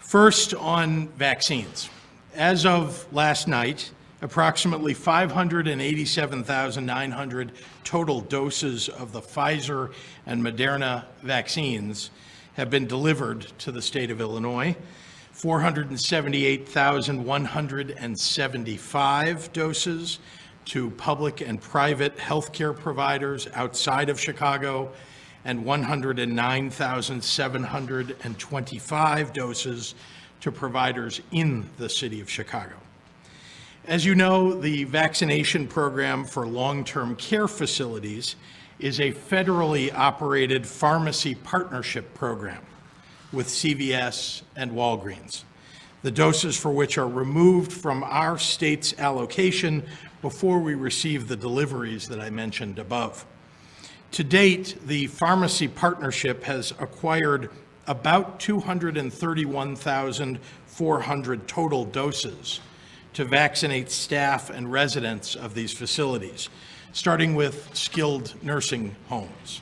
First, on vaccines. As of last night, approximately 587,900 total doses of the Pfizer and Moderna vaccines have been delivered to the state of Illinois. 478,175 doses to public and private healthcare providers outside of Chicago, and 109,725 doses to providers in the city of Chicago. As you know, the vaccination program for long-term care facilities is a federally operated pharmacy partnership program with CVS and Walgreens, the doses for which are removed from our state's allocation before we receive the deliveries that I mentioned above. To date, the pharmacy partnership has acquired about 231,400 total doses to vaccinate staff and residents of these facilities, starting with skilled nursing homes.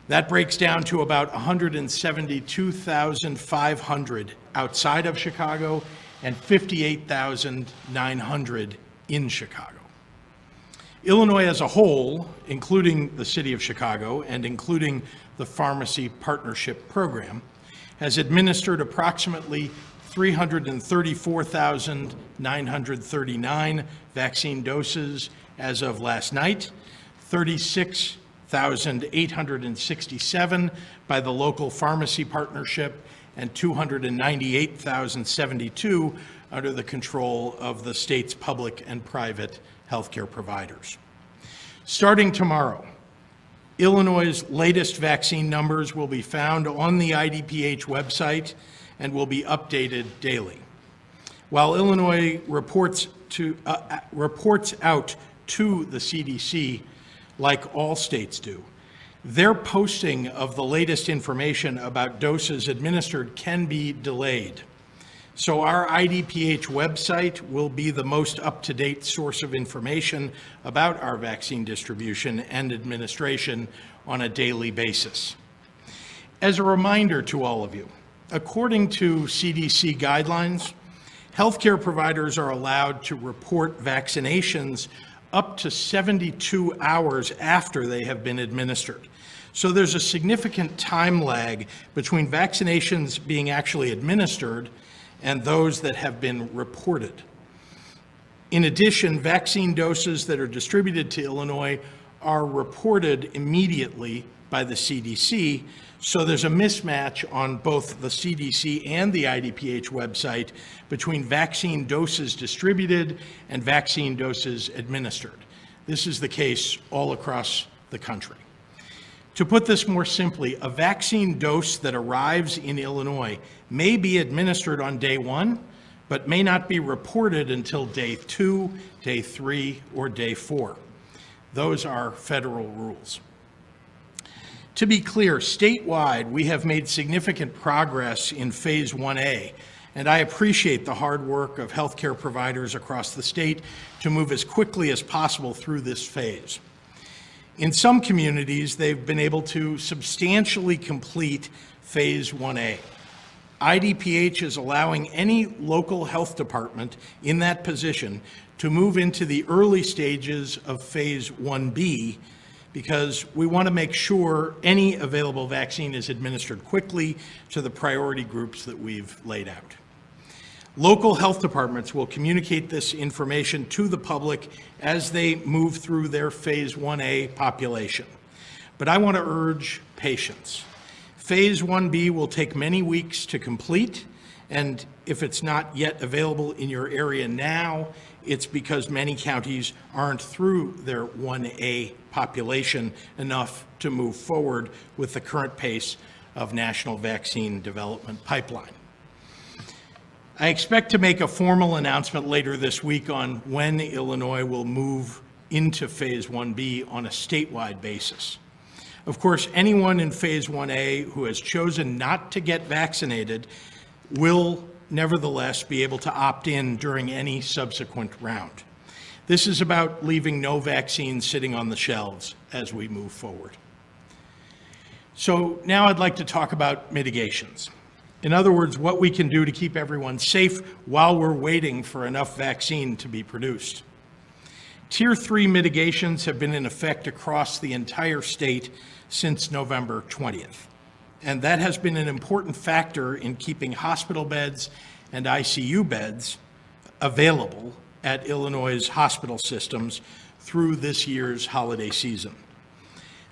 That breaks down to about 172,500 outside of Chicago and 58,900 in Chicago. Illinois as a whole, including the city of Chicago and including the Pharmacy Partnership Program, has administered approximately 334,939 vaccine doses as of last night, 36,867 by the local pharmacy partnership, and 298,072 under the control of the state's public and private healthcare providers. Starting tomorrow, Illinois' latest vaccine numbers will be found on the IDPH website and will be updated daily. While Illinois reports out to the CDC, like all states do, their posting of the latest information about doses administered can be delayed. So our IDPH website will be the most up-to-date source of information about our vaccine distribution and administration on a daily basis. As a reminder to all of you, according to CDC guidelines, healthcare providers are allowed to report vaccinations up to 72 hours after they have been administered. So there's a significant time lag between vaccinations being actually administered and those that have been reported. In addition, vaccine doses that are distributed to Illinois are reported immediately by the CDC, so there's a mismatch on both the CDC and the IDPH website between vaccine doses distributed and vaccine doses administered. This is the case all across the country. To put this more simply, a vaccine dose that arrives in Illinois may be administered on day 1, but may not be reported until day 2, day 3, or day 4. Those are federal rules. To be clear, statewide, we have made significant progress in Phase 1A, and I appreciate the hard work of healthcare providers across the state to move as quickly as possible through this phase. In some communities, they've been able to substantially complete Phase 1A. IDPH is allowing any local health department in that position to move into the early stages of Phase 1B because we want to make sure any available vaccine is administered quickly to the priority groups that we've laid out. Local health departments will communicate this information to the public as they move through their Phase 1A population. But I want to urge patience. Phase 1B will take many weeks to complete, and if it's not yet available in your area now, it's because many counties aren't through their 1A population enough to move forward with the current pace of national vaccine development pipeline. I expect to make a formal announcement later this week on when Illinois will move into Phase 1B on a statewide basis. Of course, anyone in Phase 1A who has chosen not to get vaccinated will nevertheless be able to opt in during any subsequent round. This is about leaving no vaccine sitting on the shelves as we move forward. So now I'd like to talk about mitigations. In other words, what we can do to keep everyone safe while we're waiting for enough vaccine to be produced. Tier 3 mitigations have been in effect across the entire state since November 20th. And that has been an important factor in keeping hospital beds and ICU beds available at Illinois' hospital systems through this year's holiday season.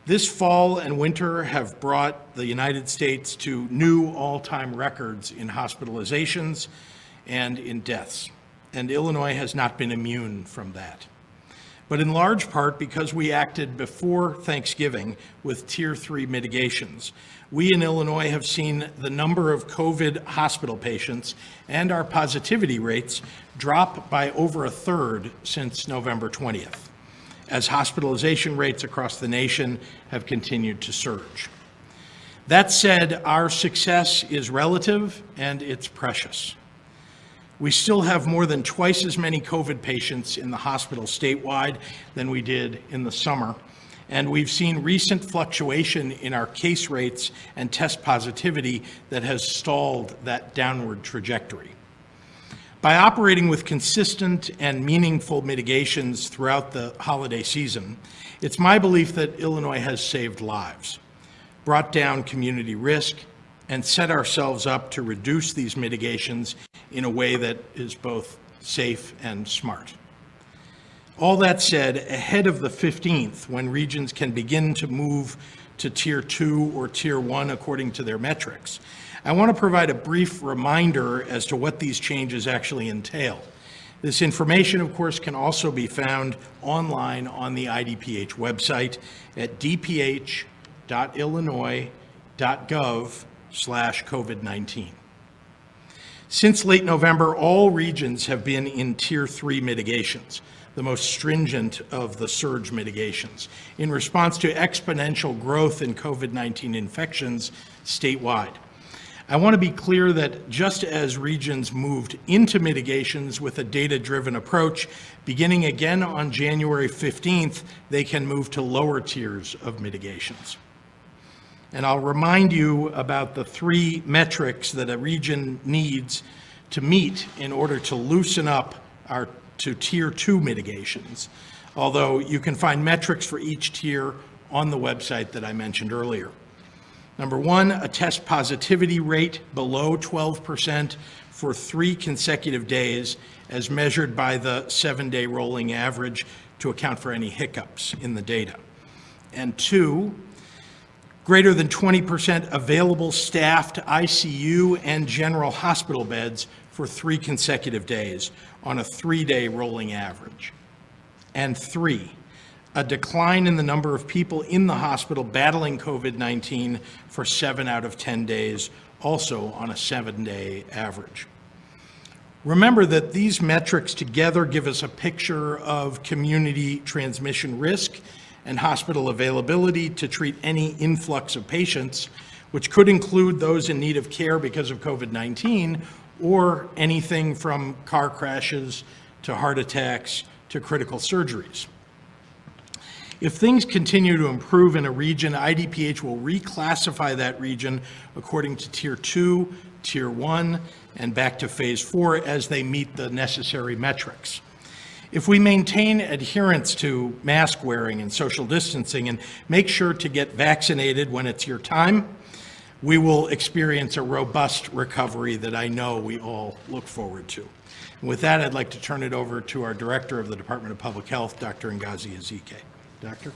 This fall and winter have brought the United States to new all-time records in hospitalizations and in deaths, and Illinois has not been immune from that. But in large part because we acted before Thanksgiving with Tier 3 mitigations, we in Illinois have seen the number of COVID hospital patients and our positivity rates drop by over a third since November 20th, as hospitalization rates across the nation have continued to surge. That said, our success is relative and it's precious. We still have more than twice as many COVID patients in the hospital statewide than we did in the summer, and we've seen recent fluctuation in our case rates and test positivity that has stalled that downward trajectory. By operating with consistent and meaningful mitigations throughout the holiday season, it's my belief that Illinois has saved lives, brought down community risk, and set ourselves up to reduce these mitigations in a way that is both safe and smart. All that said, ahead of the 15th, when regions can begin to move to Tier 2 or Tier 1 according to their metrics, I want to provide a brief reminder as to what these changes actually entail. This information, of course, can also be found online on the IDPH website at dph.illinois.gov/COVID-19. Since late November, all regions have been in Tier 3 mitigations, the most stringent of the surge mitigations, in response to exponential growth in COVID-19 infections statewide. I want to be clear that just as regions moved into mitigations with a data-driven approach, beginning again on January 15th, they can move to lower tiers of mitigations. And I'll remind you about the 3 metrics that a region needs to meet in order to loosen up to Tier 2 mitigations, although you can find metrics for each tier on the website that I mentioned earlier. Number 1, a test positivity rate below 12% for 3 consecutive days as measured by the 7-day rolling average to account for any hiccups in the data. And 2, greater than 20% available staffed ICU and general hospital beds for 3 consecutive days on a 3-day rolling average. And 3, a decline in the number of people in the hospital battling COVID-19 for 7 out of 10 days, also on a 7-day average. Remember that these metrics together give us a picture of community transmission risk and hospital availability to treat any influx of patients, which could include those in need of care because of COVID-19, or anything from car crashes to heart attacks to critical surgeries. If things continue to improve in a region, IDPH will reclassify that region according to Tier 2, Tier 1, and back to Phase 4 as they meet the necessary metrics. If we maintain adherence to mask wearing and social distancing and make sure to get vaccinated when it's your time, we will experience a robust recovery that I know we all look forward to. And with that, I'd like to turn it over to our Director of the Department of Public Health, Dr. Ngozi Ezike. Doctor?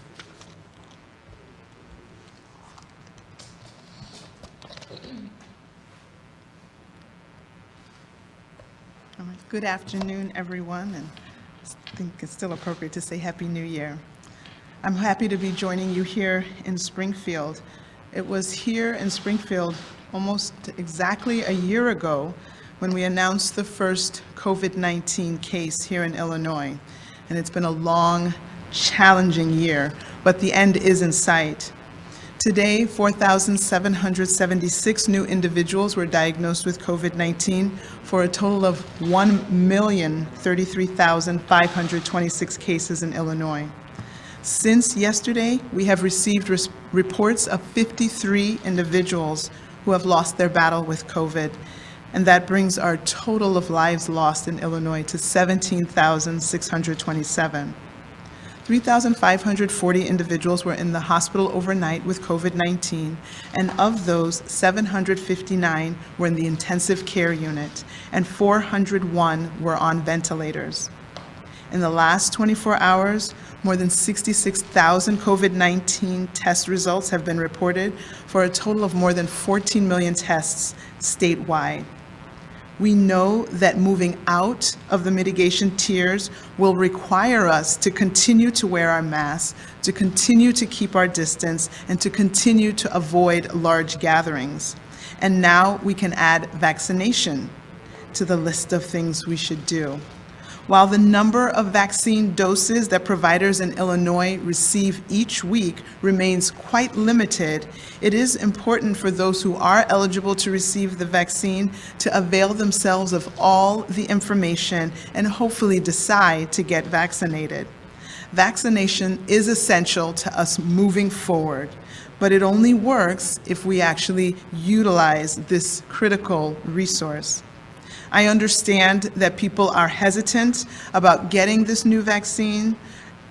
All right. Good afternoon, everyone, and I think it's still appropriate to say Happy New Year. I'm happy to be joining you here in Springfield. It was here in Springfield almost exactly a year ago when we announced the first COVID-19 case here in Illinois, and it's been a long, challenging year, but the end is in sight. Today, 4,776 new individuals were diagnosed with COVID-19 for a total of 1,033,526 cases in Illinois. Since yesterday, we have received reports of 53 individuals who have lost their battle with COVID. And that brings our total of lives lost in Illinois to 17,627. 3,540 individuals were in the hospital overnight with COVID-19, and of those, 759 were in the intensive care unit, and 401 were on ventilators. In the last 24 hours, more than 66,000 COVID-19 test results have been reported for a total of more than 14 million tests statewide. We know that moving out of the mitigation tiers will require us to continue to wear our masks, to continue to keep our distance, and to continue to avoid large gatherings. And now we can add vaccination to the list of things we should do. While the number of vaccine doses that providers in Illinois receive each week remains quite limited, it is important for those who are eligible to receive the vaccine to avail themselves of all the information and hopefully decide to get vaccinated. Vaccination is essential to us moving forward, but it only works if we actually utilize this critical resource. I understand that people are hesitant about getting this new vaccine.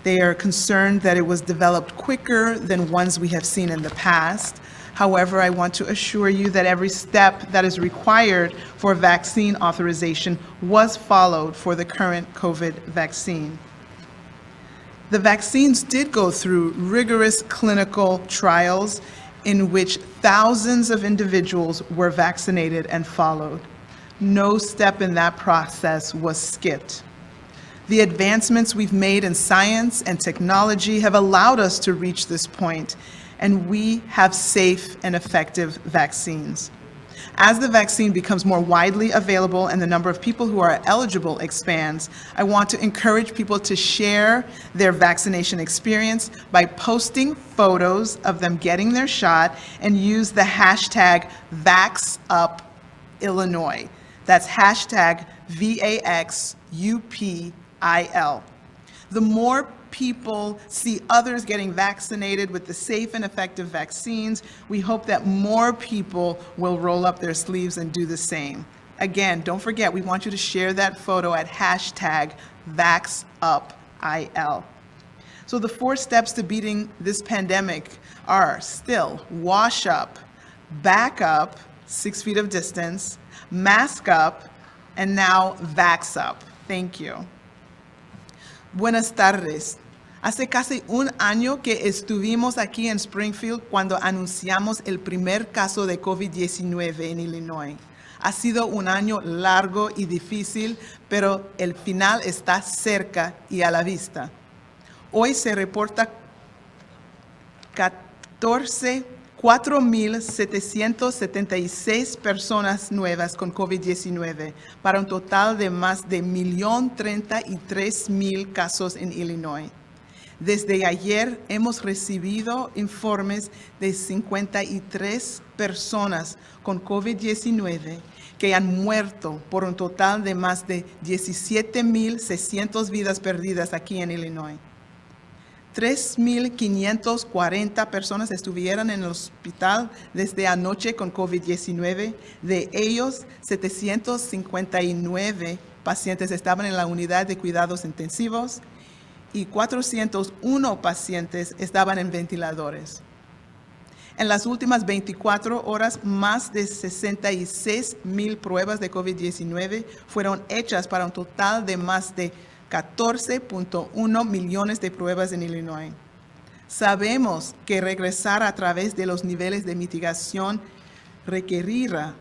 They are concerned that it was developed quicker than ones we have seen in the past. However, I want to assure you that every step that is required for vaccine authorization was followed for the current COVID vaccine. The vaccines did go through rigorous clinical trials in which thousands of individuals were vaccinated and followed. No step in that process was skipped. The advancements we've made in science and technology have allowed us to reach this point, and we have safe and effective vaccines. As the vaccine becomes more widely available and the number of people who are eligible expands, I want to encourage people to share their vaccination experience by posting photos of them getting their shot and use the hashtag VaxUpIllinois. That's hashtag VaxUpIL. The more people see others getting vaccinated with the safe and effective vaccines, we hope that more people will roll up their sleeves and do the same. Again, don't forget, we want you to share that photo at hashtag VaxUpIL. So the 4 steps to beating this pandemic are still wash up, back up, 6 feet of distance, mask up, and now vax up. Thank you. Buenas tardes. Hace casi un año que estuvimos aquí en Springfield cuando anunciamos el primer caso de COVID-19 en Illinois. Ha sido un año largo y difícil, pero el final está cerca y a la vista. Hoy se reporta 4.776 personas nuevas con COVID-19, para un total de más de 1.033.000 casos en Illinois. Desde ayer hemos recibido informes de 53 personas con COVID-19 que han muerto, por un total de más de 17.600 vidas perdidas aquí en Illinois. 3.540 personas estuvieron en el hospital desde anoche con COVID-19. De ellos, 759 pacientes estaban en la unidad de cuidados intensivos y 401 pacientes estaban en ventiladores. En las últimas 24 horas, más de 66,000 pruebas de COVID-19 fueron hechas para un total de más de 14.1 millones de pruebas en Illinois. Sabemos que regresar a través de los niveles de mitigación requerirá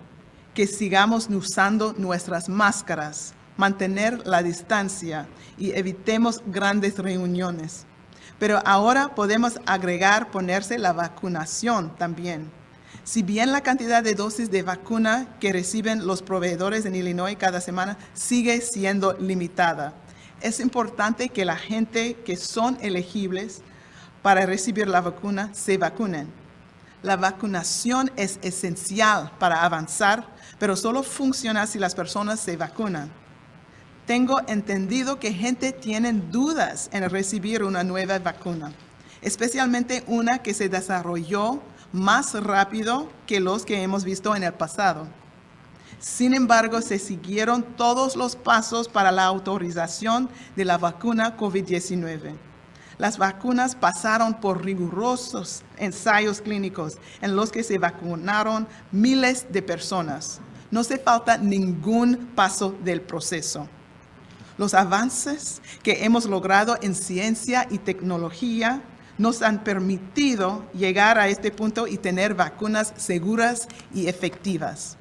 que sigamos usando nuestras máscaras, mantener la distancia y evitemos grandes reuniones. Pero ahora podemos agregar ponerse la vacunación también. Si bien la cantidad de dosis de vacuna que reciben los proveedores en Illinois cada semana sigue siendo limitada, es importante que la gente que son elegibles para recibir la vacuna se vacunen. La vacunación es esencial para avanzar, pero solo funciona si las personas se vacunan. Tengo entendido que gente tiene dudas en recibir una nueva vacuna, especialmente una que se desarrolló más rápido que los que hemos visto en el pasado. Sin embargo, se siguieron todos los pasos para la autorización de la vacuna COVID-19. Las vacunas pasaron por rigurosos ensayos clínicos en los que se vacunaron miles de personas. No se falta ningún paso del proceso. Los avances que hemos logrado en ciencia y tecnología nos han permitido llegar a este punto y tener vacunas seguras y efectivas.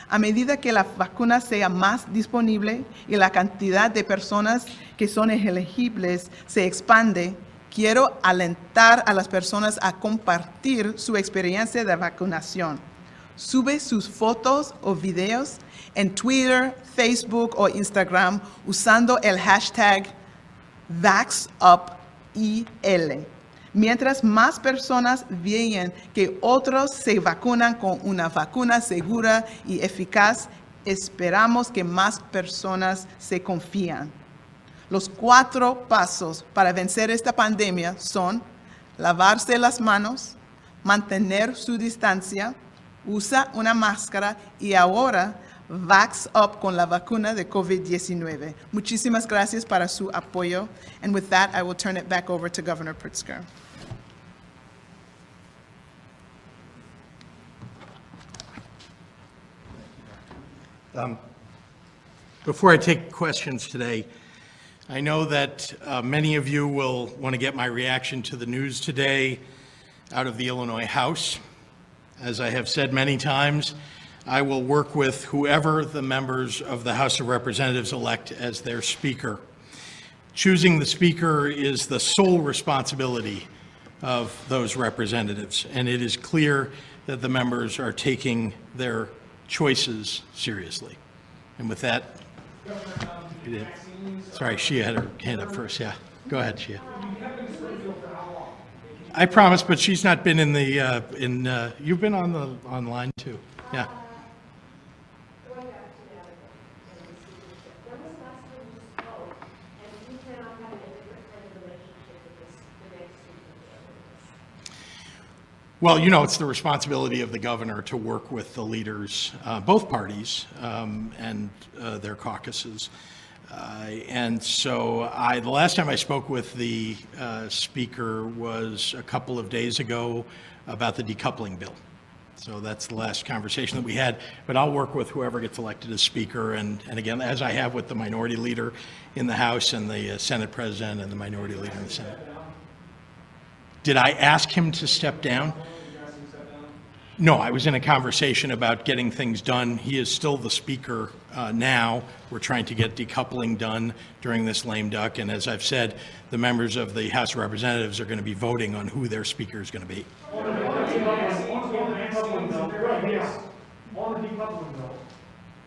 A medida que la vacuna sea más disponible y la cantidad de personas que son elegibles se expande, quiero alentar a las personas a compartir su experiencia de vacunación. Sube sus fotos o videos en Twitter, Facebook o Instagram usando el hashtag VaxUpIL. Mientras más personas vean que otros se vacunan con una vacuna segura y eficaz, esperamos que más personas se confían. Los 4 pasos para vencer esta pandemia son lavarse las manos, mantener su distancia, usa una máscara y ahora Vax Up con la vacuna de COVID-19. Muchísimas gracias para su apoyo. And with that, I will turn it back over to Governor Pritzker. Before I take questions today, I know that many of you will want to get my reaction to the news today out of the Illinois House. As I have said many times, I will work with whoever the members of the House of Representatives elect as their speaker. Choosing the speaker is the sole responsibility of those representatives, and it is clear that the members are taking their choices seriously. And with that, sorry, Shia had her hand up first. Yeah, go ahead, Shia. I promise, but she's not been in the, you've been on the online too. Yeah. Well, you know, it's the responsibility of the governor to work with the leaders, both parties, and their caucuses. And so the last time I spoke with the speaker was a couple of days ago about the decoupling bill. So that's the last conversation that we had. But I'll work with whoever gets elected as speaker. And again, as I have with the minority leader in the House and the Senate president and the minority leader in the Senate. Did I ask him to step down? No, I was in a conversation about getting things done. He is still the speaker now. We're trying to get decoupling done during this lame duck. And as I've said, the members of the House of Representatives are going to be voting on who their speaker is going to be. On the decoupling bill,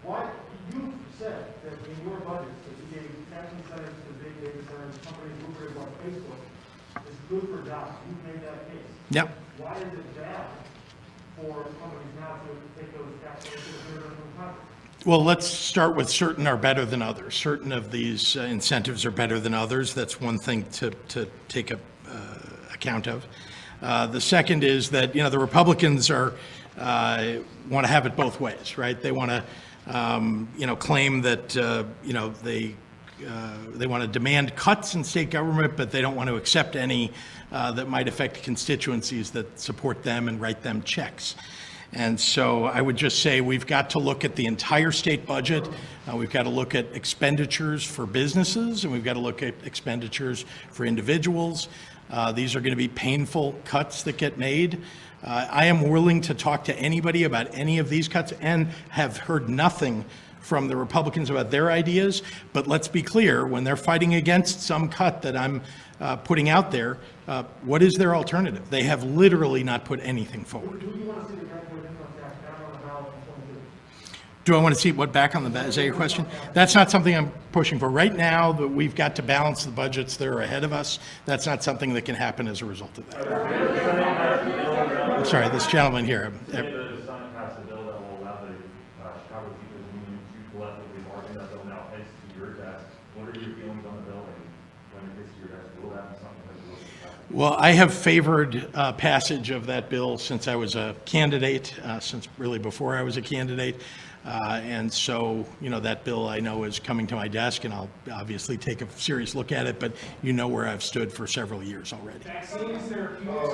why you said that in your budgets that you gave tax incentives to big data centers, companies lucrative like Facebook, is good for jobs. You've made that case. Yep. Why is it bad for companies now to take those tax incentives from companies? Well, let's start with certain are better than others. Certain of these incentives are better than others. That's one thing to take account of. The second is that, you know, the Republicans are want to have it both ways, right? They want to, you know, claim that, you know, they want to demand cuts in state government, but they don't want to accept any that might affect constituencies that support them and write them checks. And so I would just say we've got to look at the entire state budget. We've got to look at expenditures for businesses, and we've got to look at expenditures for individuals. These are going to be painful cuts that get made. I am willing to talk to anybody about any of these cuts and have heard nothing from the Republicans about their ideas. But let's be clear, when they're fighting against some cut that I'm putting out there, what is their alternative? They have literally not put anything forward. Do you want to see the graduate income tax back on the ballot in 2022? Do I want to see what back on the ballot? Is that your question? That's not something I'm pushing for. Right now, that we've got to balance the budgets that are ahead of us. That's not something that can happen as a result of that. I'm sorry, this gentleman here. The Senate passed a bill that will allow the Chicago Teachers Union to collectively bargain that bill now placed to your desk. What are your feelings on the bill, and when it gets to your desk? Will that be something that you look at? Well, I have favored passage of that bill since I was a candidate, since really before I was a candidate. And so, you know, that bill I know is coming to my desk, and I'll obviously take a serious look at it, but you know where I've stood for several years already.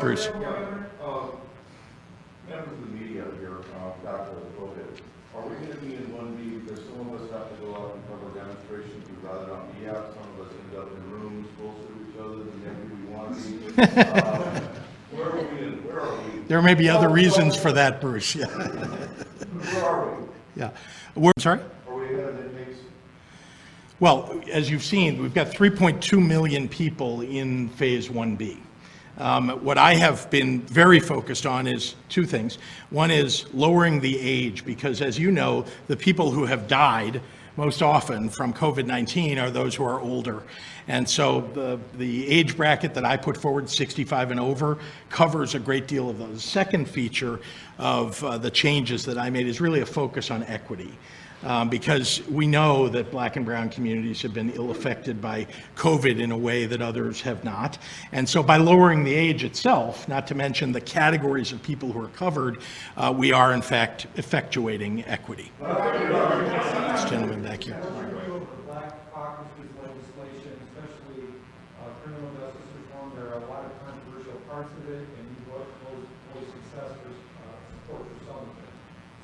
Bruce. Members of the media here, Dr. COVID, are we going to be in 1B because some of us have to go out and cover demonstrations we'd rather not be at, some of us end up in rooms closer to each other than maybe we want to be. Where are we in? Where are we? There may be other reasons for that, Bruce, yeah. Where are we? Yeah. Sorry? Are we ahead of the pace? Well, as you've seen, we've got 3.2 million people in Phase 1B. What I have been very focused on is two things. One is lowering the age, because as you know, the people who have died most often from COVID-19 are those who are older. And so the age bracket that I put forward, 65 and over, covers a great deal of those. The second feature of the changes that I made is really a focus on equity. Because we know that Black and brown communities have been ill affected by COVID in a way that others have not. And so by lowering the age itself, not to mention the categories of people who are covered, we are in fact effectuating equity. This gentleman back here. Black caucus legislation, especially criminal justice reform, there are a lot of controversial parts of it, and you voice success for support for some of it.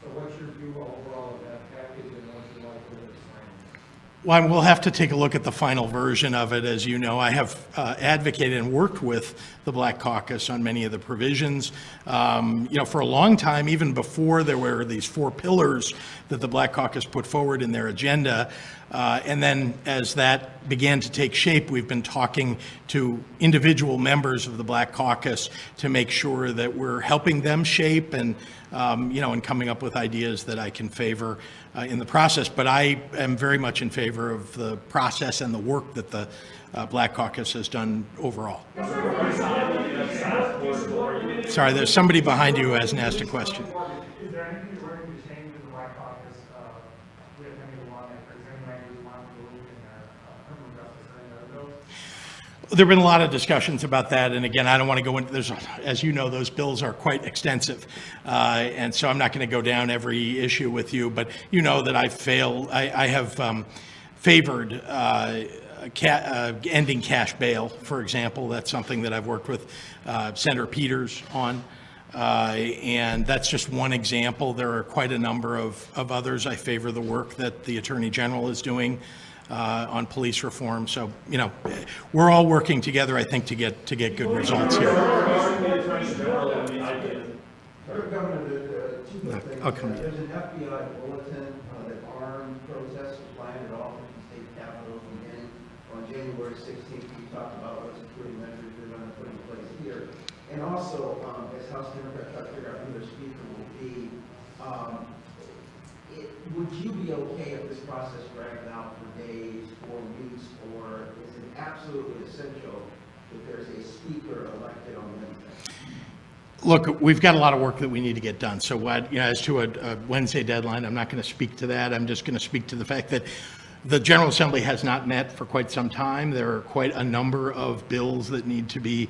So what's your view overall of that package, and what's your likelihood of signing? Well, we'll have to take a look at the final version of it. As you know, I have advocated and worked with the Black Caucus on many of the provisions. You know, for a long time, even before there were these 4 pillars that the Black Caucus put forward in their agenda, and then as that began to take shape, we've been talking to individual members of the Black Caucus to make sure that we're helping them shape and, you know, and coming up with ideas that I can favor in the process. But I am very much in favor of the process and the work that the Black Caucus has done overall. Sorry, there's somebody behind you who hasn't asked a question. Is there anything you're looking to change in the Black Caucus with any of the lawmakers? Any language you want to move in their criminal justice or any other bills? There have been a lot of discussions about that, and again, I don't want to go into, as you know, those bills are quite extensive, and so I'm not going to go down every issue with you, but you know that I have favored ending cash bail, for example. That's something that I've worked with Senator Peters on, and that's just one example. There are quite a number of others. I favor the work that the Attorney General is doing on police reform. So, you know, we're all working together, I think, to get good results here. I'll come to you. There's an FBI bulletin that armed protests were planned at all 50 state capitals beginning on January 16th. We talked about what security measures we're going to put in place here. And also, as House Democrats try to figure out who their speaker will be, would you be okay if this process dragged out for days or weeks, or is it absolutely essential that there's a speaker elected on Wednesday? Look, we've got a lot of work that we need to get done. So what, you know, as to a Wednesday deadline, I'm not going to speak to that. I'm just going to speak to the fact that the General Assembly has not met for quite some time. There are quite a number of bills that need to be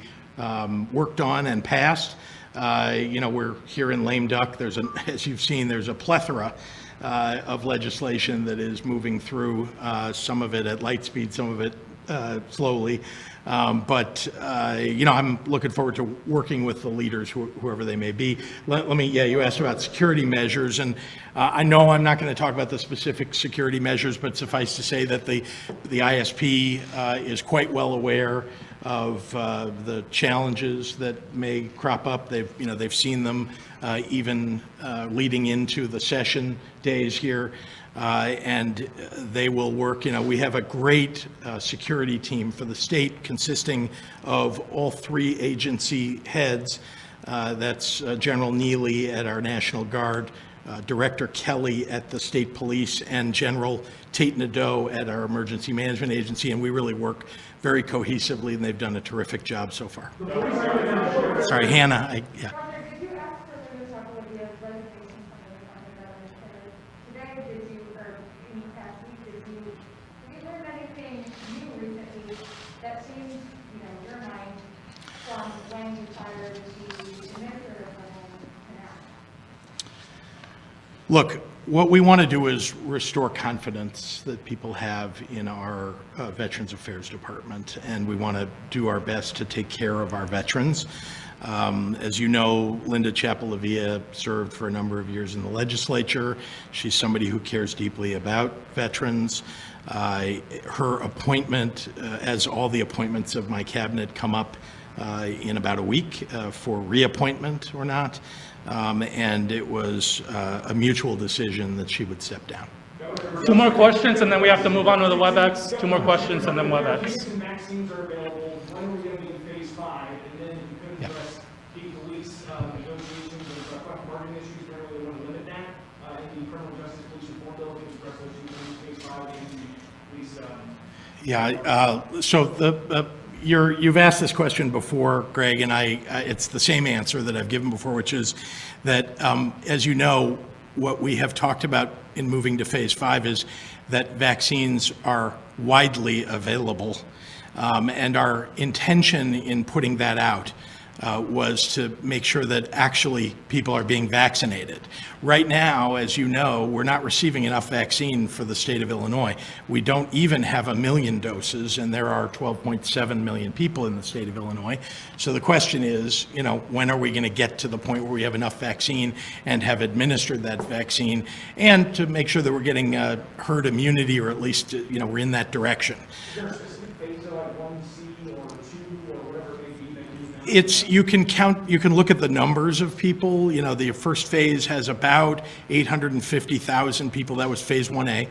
worked on and passed. You know, we're here in lame duck. As you've seen, there's a plethora of legislation that is moving through, some of it at light speed, some of it slowly. But you know, I'm looking forward to working with the leaders, whoever they may be. Let me, yeah, you asked about security measures, and I know I'm not going to talk about the specific security measures, but suffice to say that the ISP is quite well aware of the challenges that may crop up. They've seen them even leading into the session days here. And they will work, you know, we have a great security team for the state consisting of all 3 agency heads. That's General Neely at our National Guard, Director Kelly at the State Police, and General Tate Nadeau at our Emergency Management Agency. And we really work very cohesively, and they've done a terrific job so far. Sorry, Hannah. Yeah. That to administer it now? Look, what we want to do is restore confidence that people have in our Veterans Affairs Department, and we want to do our best to take care of our veterans. As you know, Linda Chappell-Lavia served for a number of years in the legislature. She's somebody who cares deeply about veterans. Her appointment, as all the appointments of my cabinet, come up in about a week for reappointment or not. And it was a mutual decision that she would step down. 2 more questions, and then we have to move on to the WebEx. 2 more questions, and then WebEx. Recent vaccines are available. When are we going to be in phase 5? And then if you could address the police negotiations and collective bargaining issues, where we want to limit that. In the criminal justice police reform bill, we can address those issues in phase 5 and the police. So you've asked this question before, Greg, and it's the same answer that I've given before, which is that, as you know, what we have talked about in moving to phase 5 is that vaccines are widely available, and our intention in putting that out was to make sure that actually people are being vaccinated. Right now, as you know, we're not receiving enough vaccine for the state of Illinois. We don't even have 1 million doses, and there are 12.7 million people in the state of Illinois. So the question is, when are we going to get to the point where we have enough vaccine and have administered that vaccine, and to make sure that we're getting herd immunity, or at least, we're in that direction. Is there a specific phase, like 1C or 2 or whatever it may be that you can look at the numbers of people. The first phase has about 850,000 people. That was phase 1A.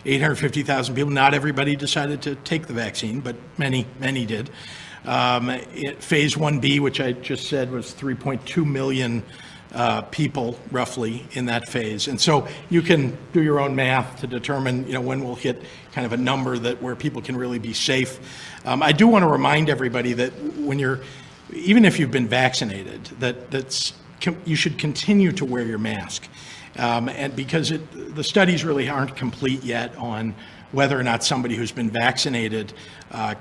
850,000 people. Not everybody decided to take the vaccine, but many did. Phase 1B, which I just said, was 3.2 million people roughly in that phase. And so you can do your own math to determine, when we'll hit kind of a number where people can really be safe. I do want to remind everybody that even if you've been vaccinated, you should continue to wear your mask. And because the studies really aren't complete yet on whether or not somebody who's been vaccinated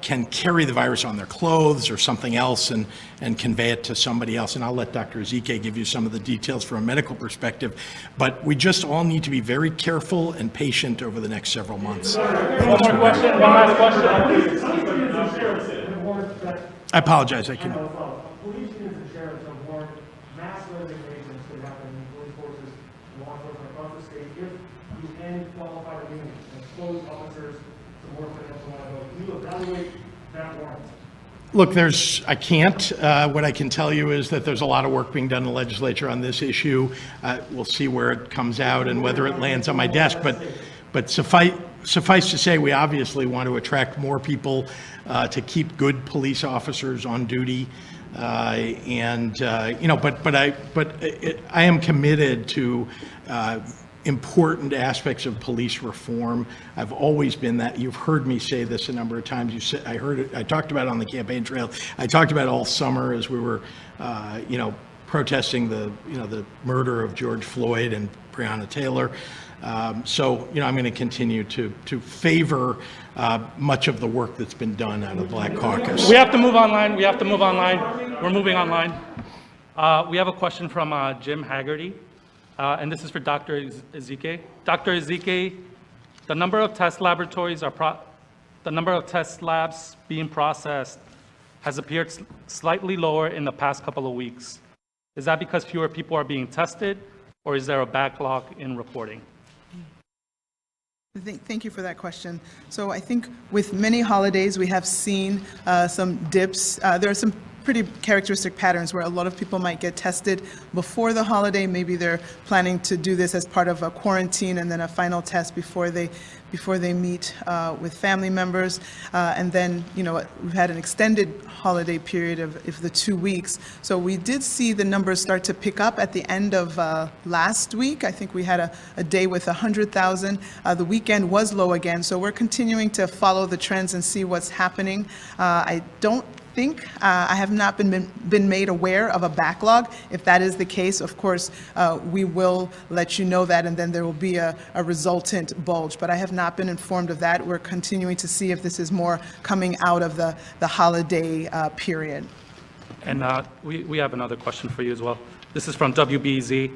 can carry the virus on their clothes or something else and convey it to somebody else. And I'll let Dr. Ezike give you some of the details from a medical perspective. But we just all need to be very careful and patient over the next several months. One more question, one last question. I apologize. Police unions and sheriffs have warned mass resignations could happen in police forces and law enforcement across the state if you end qualified immunity and expose officers to more financial liability. Can you evaluate that warrant? Look, I can't. What I can tell you is that there's a lot of work being done in the legislature on this issue. We'll see where it comes out and whether it lands on my desk. But suffice to say, we obviously want to attract more people to keep good police officers on duty. I am committed to important aspects of police reform. I've always been that. You've heard me say this a number of times. I heard it. I talked about it on the campaign trail. I talked about it all summer as we were, protesting the murder of George Floyd and Breonna Taylor. I'm going to continue to favor much of the work that's been done out of Black Caucus. We have to move online. We're moving online. We have a question from Jim Haggerty, and this is for Dr. Ezike. Dr. Ezike, the number of test labs being processed has appeared slightly lower in the past couple of weeks. Is that because fewer people are being tested, or is there a backlog in reporting? Thank you for that question. So I think with many holidays, we have seen some dips. There are some pretty characteristic patterns where a lot of people might get tested before the holiday. Maybe they're planning to do this as part of a quarantine and then a final test before they meet with family members. And then, we've had an extended holiday period of the 2 weeks. So we did see the numbers start to pick up at the end of last week. I think we had a day with 100,000. The weekend was low again. So we're continuing to follow the trends and see what's happening. I don't think I have not been made aware of a backlog. If that is the case, of course, we will let you know that, and then there will be a resultant bulge. But I have not been informed of that. We're continuing to see if this is more coming out of the holiday period. And we have another question for you as well. This is from WBZ.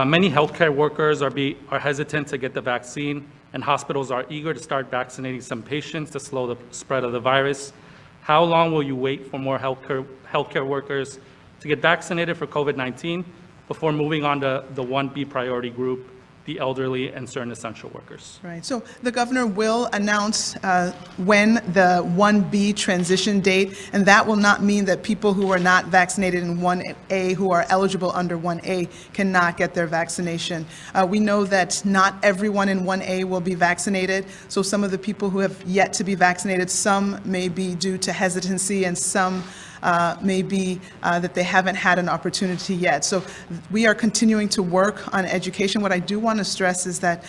Many healthcare workers are hesitant to get the vaccine, and hospitals are eager to start vaccinating some patients to slow the spread of the virus. How long will you wait for more healthcare workers to get vaccinated for COVID-19 before moving on to the 1B priority group, the elderly and certain essential workers? Right, so the governor will announce when the 1B transition date, and that will not mean that people who are not vaccinated in 1A, who are eligible under 1A, cannot get their vaccination. We know that not everyone in 1A will be vaccinated, so some of the people who have yet to be vaccinated, some may be due to hesitancy and some may be that they haven't had an opportunity yet. So we are continuing to work on education. What I do want to stress is that,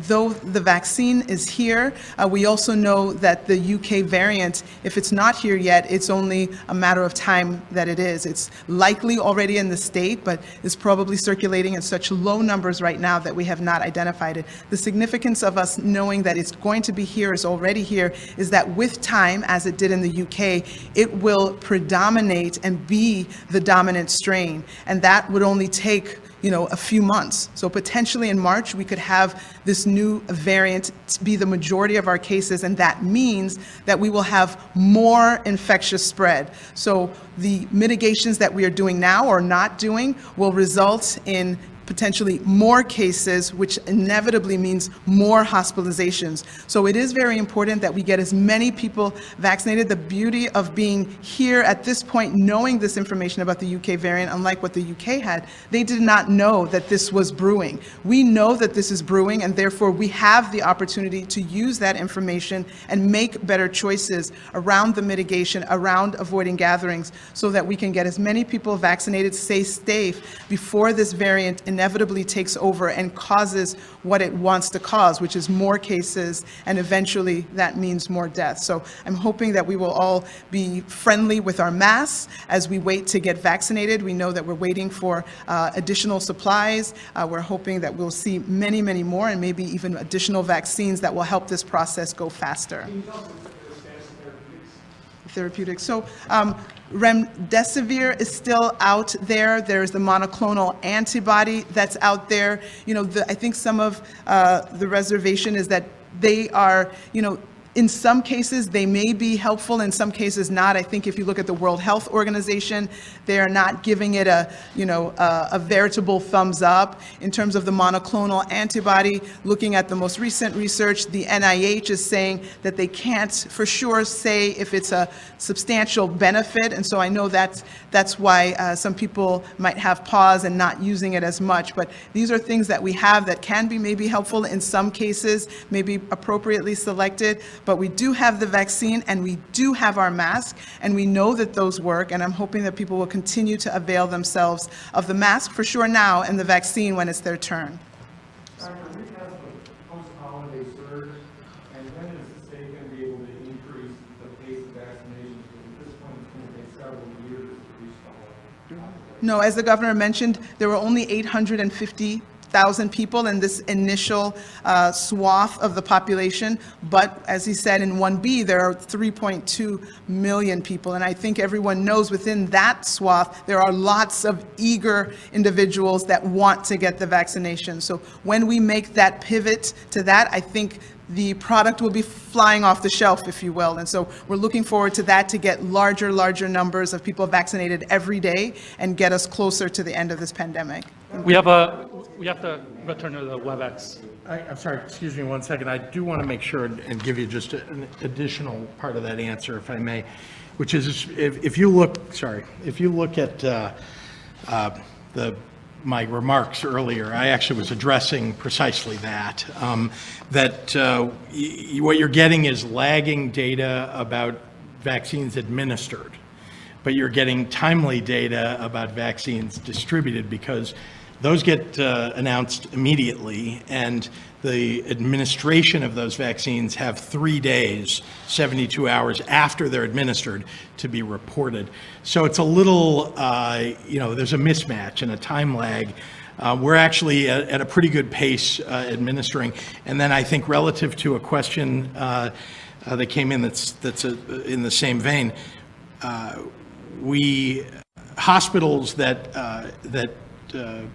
though the vaccine is here, we also know that the UK variant, if it's not here yet, it's only a matter of time that it is. It's likely already in the state, but it's probably circulating in such low numbers right now that we have not identified it. The significance of us knowing that it's going to be here, is already here, is that with time, as it did in the UK, it will predominate and be the dominant strain. And that would only take a few months. So potentially in March, we could have this new variant be the majority of our cases, and that means that we will have more infectious spread. So the mitigations that we are doing now or not doing will result in potentially more cases, which inevitably means more hospitalizations. So it is very important that we get as many people vaccinated. The beauty of being here at this point, knowing this information about the UK variant, unlike what the UK had, they did not know that this was brewing. We know that this is brewing, and therefore we have the opportunity to use that information and make better choices around the mitigation, around avoiding gatherings, so that we can get as many people vaccinated, stay safe before this variant inevitably takes over and causes what it wants to cause, which is more cases, and eventually that means more deaths. So I'm hoping that we will all be friendly with our masks as we wait to get vaccinated. We know that we're waiting for additional supplies. We're hoping that we'll see many, many more, and maybe even additional vaccines that will help this process go faster. Therapeutics. So remdesivir is still out there. There's the monoclonal antibody that's out there. I think some of the reservation is that they are, in some cases, they may be helpful, in some cases not. I think if you look at the World Health Organization, they are not giving it a veritable thumbs up. In terms of the monoclonal antibody, looking at the most recent research, the NIH is saying that they can't for sure say if it's a substantial benefit, and so I know that's why some people might have pause and not using it as much. But these are things that we have that can be maybe helpful in some cases, maybe appropriately selected. But we do have the vaccine, and we do have our mask, and we know that those work, and I'm hoping that people will continue to avail themselves of the mask for sure now and the vaccine when it's their turn. Doctor, we have a post-holiday surge, and when is the state going to be able to increase the pace of vaccinations? Because at this point, it's going to take several years to reach the whole. No, as the governor mentioned, there were only 850,000 people in this initial swath of the population, but as he said in 1B, there are 3.2 million people, and I think everyone knows within that swath, there are lots of eager individuals that want to get the vaccination. So when we make that pivot to that, I think the product will be flying off the shelf, if you will. And so we're looking forward to that, to get larger numbers of people vaccinated every day and get us closer to the end of this pandemic. We have to return to the WebEx. I'm sorry, excuse me one second. I do want to make sure and give you just an additional part of that answer, if I may, which is if you look at my remarks earlier, I actually was addressing precisely that, what you're getting is lagging data about vaccines administered, but you're getting timely data about vaccines distributed, because those get announced immediately, and the administration of those vaccines have 3 days, 72 hours after they're administered, to be reported. So it's a little, there's a mismatch and a time lag. We're actually at a pretty good pace administering. And then I think relative to a question that came in that's in the same vein, hospitals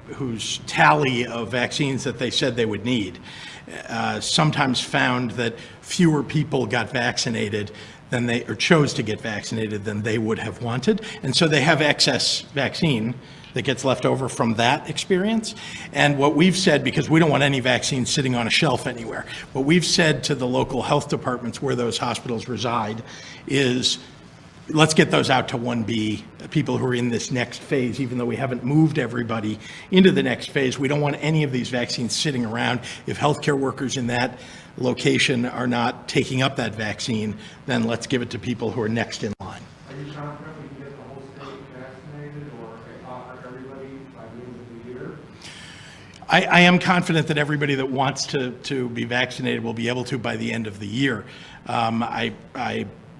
whose tally of vaccines that they said they would need sometimes found that fewer people got vaccinated or chose to get vaccinated than they would have wanted. And so they have excess vaccine that gets left over from that experience. And what we've said, because we don't want any vaccine sitting on a shelf anywhere, what we've said to the local health departments where those hospitals reside is, let's get those out to 1B, people who are in this next phase, even though we haven't moved everybody into the next phase. We don't want any of these vaccines sitting around. If healthcare workers in that location are not taking up that vaccine, then let's give it to people who are next in line. Are you confident we can get the whole state vaccinated or offer everybody by the end of the year? I am confident that everybody that wants to be vaccinated will be able to by the end of the year. I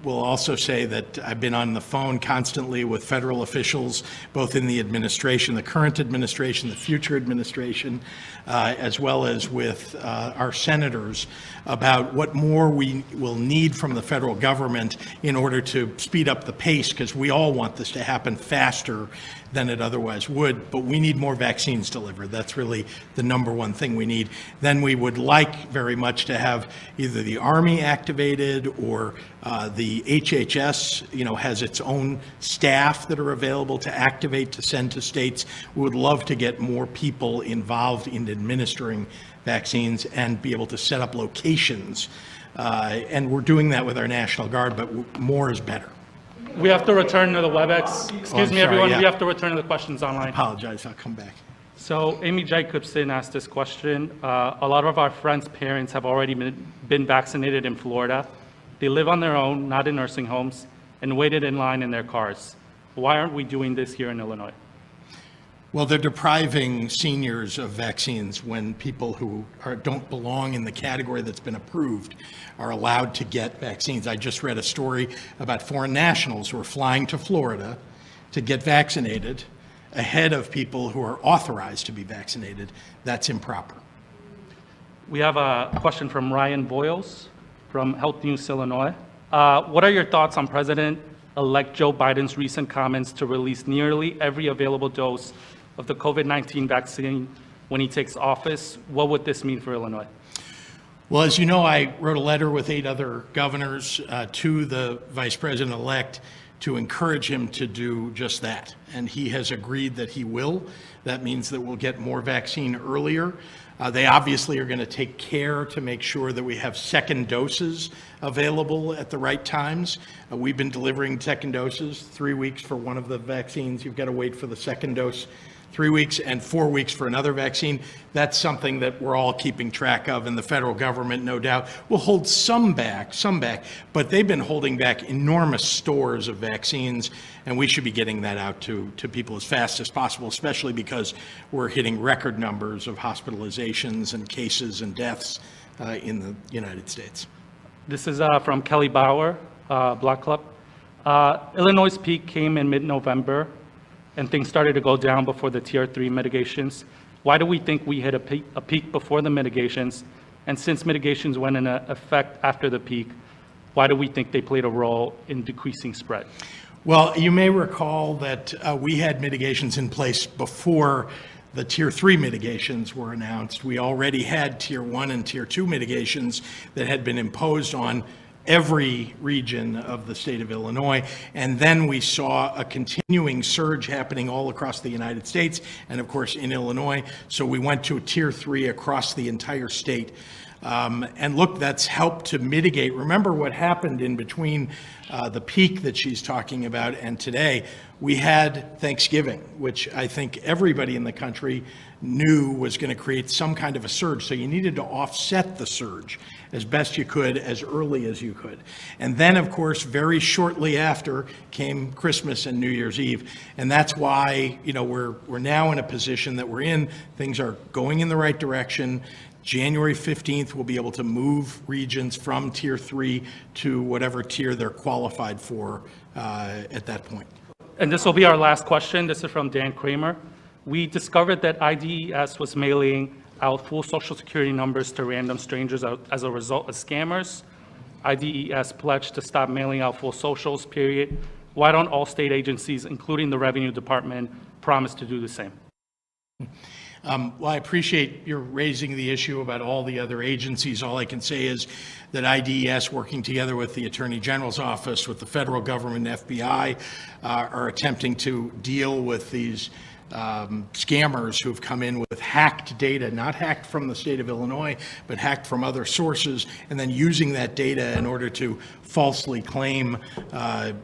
will also say that I've been on the phone constantly with federal officials, both in the administration, the current administration, the future administration, as well as with our senators about what more we will need from the federal government in order to speed up the pace, because we all want this to happen faster than it otherwise would, but we need more vaccines delivered. That's really the number one thing we need. Then we would like very much to have either the Army activated or the HHS, has its own staff that are available to activate, to send to states. We would love to get more people involved in administering vaccines and be able to set up locations. And we're doing that with our National Guard, but more is better. We have to return to the WebEx. Excuse me, everyone. yeah. We have to return to the questions online. Apologize, I'll come back. So Amy Jacobson asked this question. A lot of our friends' parents have already been vaccinated in Florida. They live on their own, not in nursing homes, and waited in line in their cars. Why aren't we doing this here in Illinois? Well, they're depriving seniors of vaccines when people who don't belong in the category that's been approved are allowed to get vaccines. I just read a story about foreign nationals who are flying to Florida to get vaccinated ahead of people who are authorized to be vaccinated. That's improper. We have a question from Ryan Boyles from Health News Illinois. What are your thoughts on President-elect Joe Biden's recent comments to release nearly every available dose of the COVID-19 vaccine when he takes office? What would this mean for Illinois? Well, as you know, I wrote a letter with 8 other governors to the Vice President-elect to encourage him to do just that. And he has agreed that he will. That means that we'll get more vaccine earlier. They obviously are going to take care to make sure that we have second doses available at the right times. We've been delivering second doses, 3 weeks for one of the vaccines. You've got to wait for the second dose 3 weeks and 4 weeks for another vaccine. That's something that we're all keeping track of, and the federal government, no doubt, will hold some back, but they've been holding back enormous stores of vaccines, and we should be getting that out to people as fast as possible, especially because we're hitting record numbers of hospitalizations and cases and deaths in the United States. This is from Kelly Bauer, Block Club. Illinois' peak came in mid-November, and things started to go down before the Tier 3 mitigations. Why do we think we hit a peak before the mitigations? And since mitigations went into effect after the peak, why do we think they played a role in decreasing spread? Well, you may recall that we had mitigations in place before the Tier 3 mitigations were announced. We already had Tier 1 and Tier 2 mitigations that had been imposed on every region of the state of Illinois. And then we saw a continuing surge happening all across the United States and, of course, in Illinois. So we went to a Tier 3 across the entire state. And look, that's helped to mitigate. Remember what happened in between the peak that she's talking about and today. We had Thanksgiving, which I think everybody in the country knew was going to create some kind of a surge. So you needed to offset the surge as best you could, as early as you could. And then, of course, very shortly after came Christmas and New Year's Eve. And that's why, we're now in a position that we're in. Things are going in the right direction. January 15th, we'll be able to move regions from Tier 3 to whatever tier they're qualified for at that point. And this will be our last question. This is from Dan Kramer. We discovered that IDES was mailing out full Social Security numbers to random strangers as a result of scammers. IDES pledged to stop mailing out full socials, period. Why don't all state agencies, including the Revenue Department, promise to do the same? Well, I appreciate your raising the issue about all the other agencies. All I can say is that IDES, working together with the Attorney General's office, with the federal government, FBI, are attempting to deal with these scammers who've come in with hacked data, not hacked from the state of Illinois, but hacked from other sources, and then using that data in order to falsely claim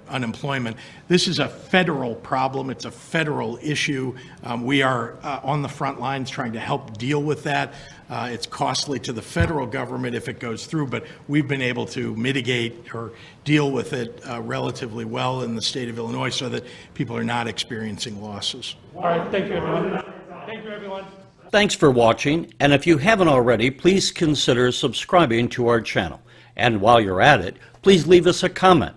unemployment. This is a federal problem. It's a federal issue. We are on the front lines trying to help deal with that. It's costly to the federal government if it goes through, but we've been able to mitigate or deal with it relatively well in the state of Illinois so that people are not experiencing losses. All right, thank you, everyone. Thank you, everyone. Thanks for watching, and if you haven't already, please consider subscribing to our channel. And while you're at it, please leave us a comment.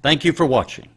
Thank you for watching.